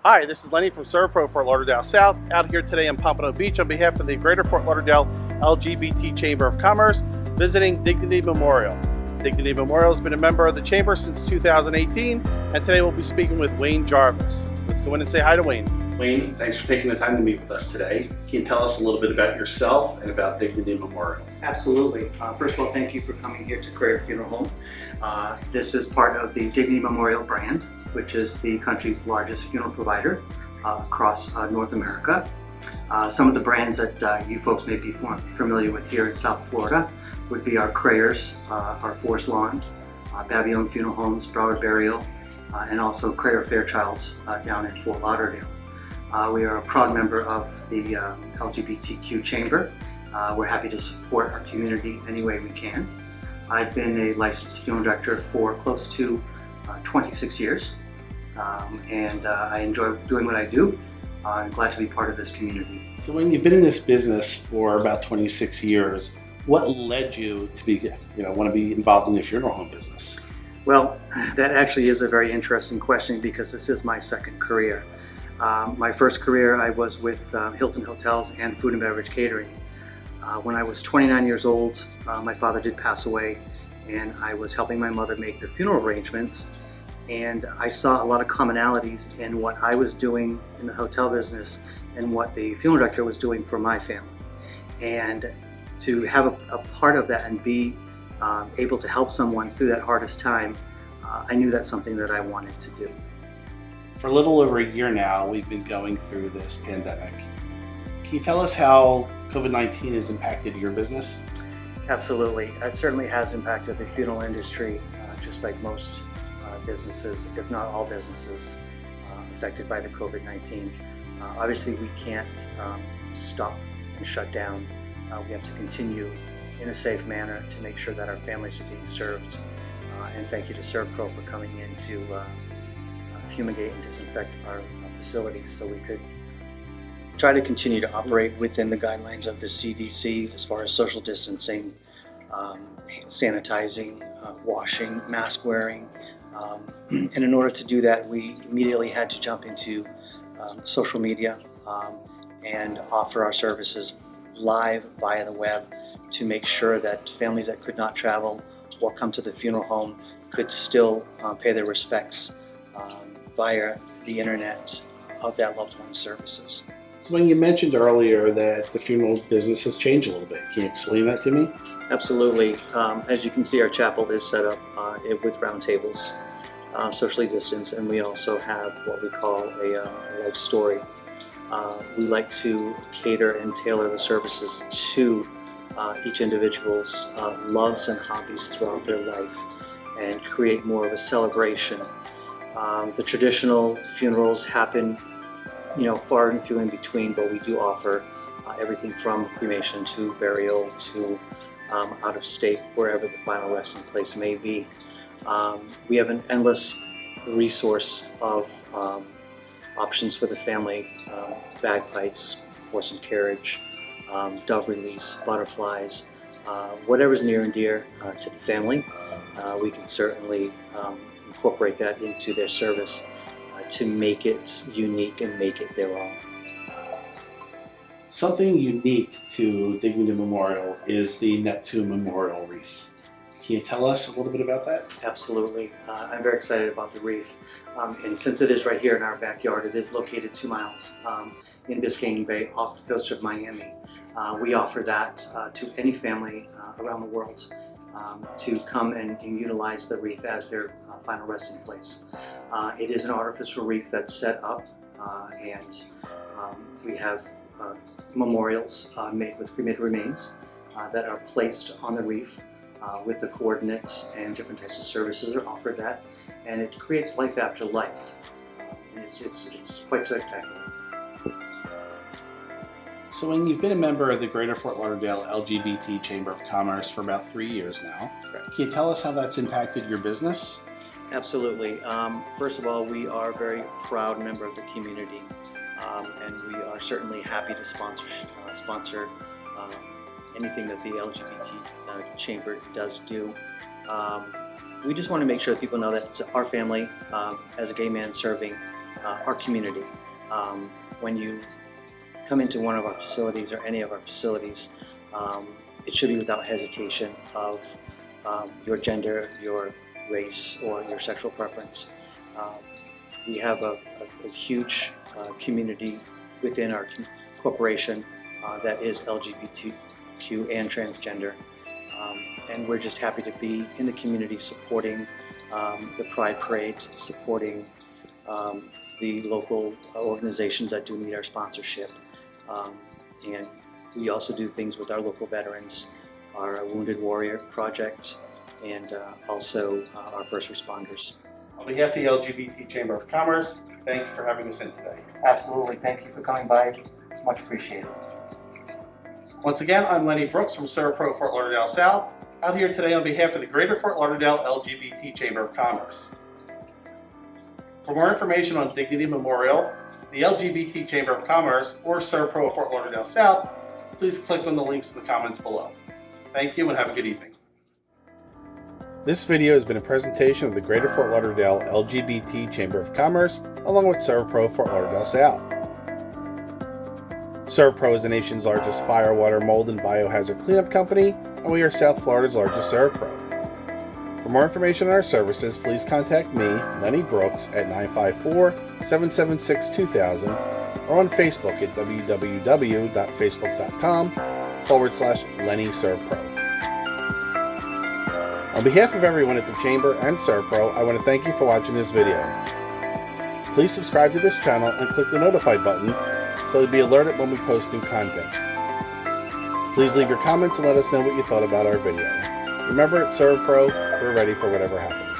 Hi, this is Lenny from Servpro Fort Lauderdale South, out here today in Pompano Beach on behalf of the Greater Fort Lauderdale LGBT Chamber of Commerce, visiting Dignity Memorial. Dignity Memorial has been a member of the Chamber since 2018, and today we'll be speaking with Wayne Jarvis. Let's go in and say hi to Wayne. Wayne, thanks for taking the time to meet with us today. Can you tell us a little bit about yourself and about Dignity Memorial? Absolutely. First of all, thank you for coming here to Greater Funeral Home. This is part of the Dignity Memorial brand, which is the country's largest funeral provider across North America. Some of the brands that you folks may be familiar with here in South Florida would be our Crayers, our Forest Lawn, Babylon Funeral Homes, Broward Burial, and also Crayer Fairchilds down in Fort Lauderdale. We are a proud member of the LGBTQ Chamber. We're happy to support our community any way we can. I've been a licensed funeral director for close to 26 years, and I enjoy doing what I do. I'm glad to be part of this community. So when you've been in this business for about 26 years, what led you to want to be involved in the funeral home business? Well, that actually is a very interesting question because this is my second career. My first career, I was with Hilton Hotels and Food and Beverage Catering. When I was 29 years old, my father did pass away, and I was helping my mother make the funeral arrangements. And I saw a lot of commonalities in what I was doing in the hotel business and what the funeral director was doing for my family. And to have a part of that and be able to help someone through that hardest time, I knew that's something that I wanted to do. For a little over a year now, we've been going through this pandemic. Can you tell us how COVID-19 has impacted your business? Absolutely. It certainly has impacted the funeral industry, just like most businesses, if not all businesses, affected by the COVID-19. Obviously, we can't stop and shut down. We have to continue in a safe manner to make sure that our families are being served. And thank you to Servpro for coming in to fumigate and disinfect our facilities so we could try to continue to operate within the guidelines of the CDC as far as social distancing, sanitizing, washing, mask wearing. And in order to do that, we immediately had to jump into social media and offer our services live via the web to make sure that families that could not travel or come to the funeral home could still pay their respects via the internet of that loved one's services. So when you mentioned earlier that the funeral business has changed a little bit, can you explain that to me? Absolutely. As you can see, our chapel is set up with round tables, socially distanced, and we also have what we call a life story. We like to cater and tailor the services to each individual's loves and hobbies throughout their life and create more of a celebration. The traditional funerals happen far and few in between, but we do offer everything from cremation to burial to out of state, wherever the final resting place may be. We have an endless resource of options for the family: bagpipes, horse and carriage, dove release, butterflies, whatever's near and dear to the family. We can certainly incorporate that into their service to make it unique and make it their own. Something unique to Dignity Memorial is the Neptune Memorial Wreath. Can you tell us a little bit about that? Absolutely. I'm very excited about the wreath. And since it is right here in our backyard, it is located 2 miles in Biscayne Bay off the coast of Miami. We offer that to any family around the world to come and utilize the wreath as their final resting place. It is an artificial wreath that's set up, and we have memorials made with cremated remains that are placed on the wreath with the coordinates, and different types of services are offered that, and it creates life after life. And it's quite spectacular. So when you've been a member of the Greater Fort Lauderdale LGBT Chamber of Commerce for about 3 years now, can you tell us how that's impacted your business? Absolutely. First of all, we are a very proud member of the community, and we are certainly happy to sponsor anything that the LGBT chamber does do. We just want to make sure that people know that it's our family as a gay man serving our community. When you come into one of our facilities or any of our facilities, it should be without hesitation of your gender, your race, or your sexual preference. We have a huge community within our corporation that is LGBTQ and transgender. And we're just happy to be in the community supporting the Pride Parades, supporting the local organizations that do need our sponsorship. And we also do things with our local veterans, our Wounded Warrior Project, and also our first responders. On behalf of the LGBT Chamber of Commerce, thank you for having us in today. Absolutely. Thank you for coming by. Much appreciated. Once again, I'm Lenny Brooks from ServPro Fort Lauderdale South, out here today on behalf of the Greater Fort Lauderdale LGBT Chamber of Commerce. For more information on Dignity Memorial, the LGBT Chamber of Commerce, or ServPro Fort Lauderdale South, please click on the links in the comments below. Thank you and have a good evening. This video has been a presentation of the Greater Fort Lauderdale LGBT Chamber of Commerce, along with ServPro Fort Lauderdale South. ServPro is the nation's largest fire, water, mold, and biohazard cleanup company, and we are South Florida's largest ServPro. For more information on our services, please contact me, Lenny Brooks, at 954-776-2000 or on Facebook at www.facebook.com/LennyServPro. On behalf of everyone at the Chamber and ServPro, I want to thank you for watching this video. Please subscribe to this channel and click the notify button so you'll be alerted when we post new content. Please leave your comments and let us know what you thought about our video. Remember, at ServPro, we're ready for whatever happens.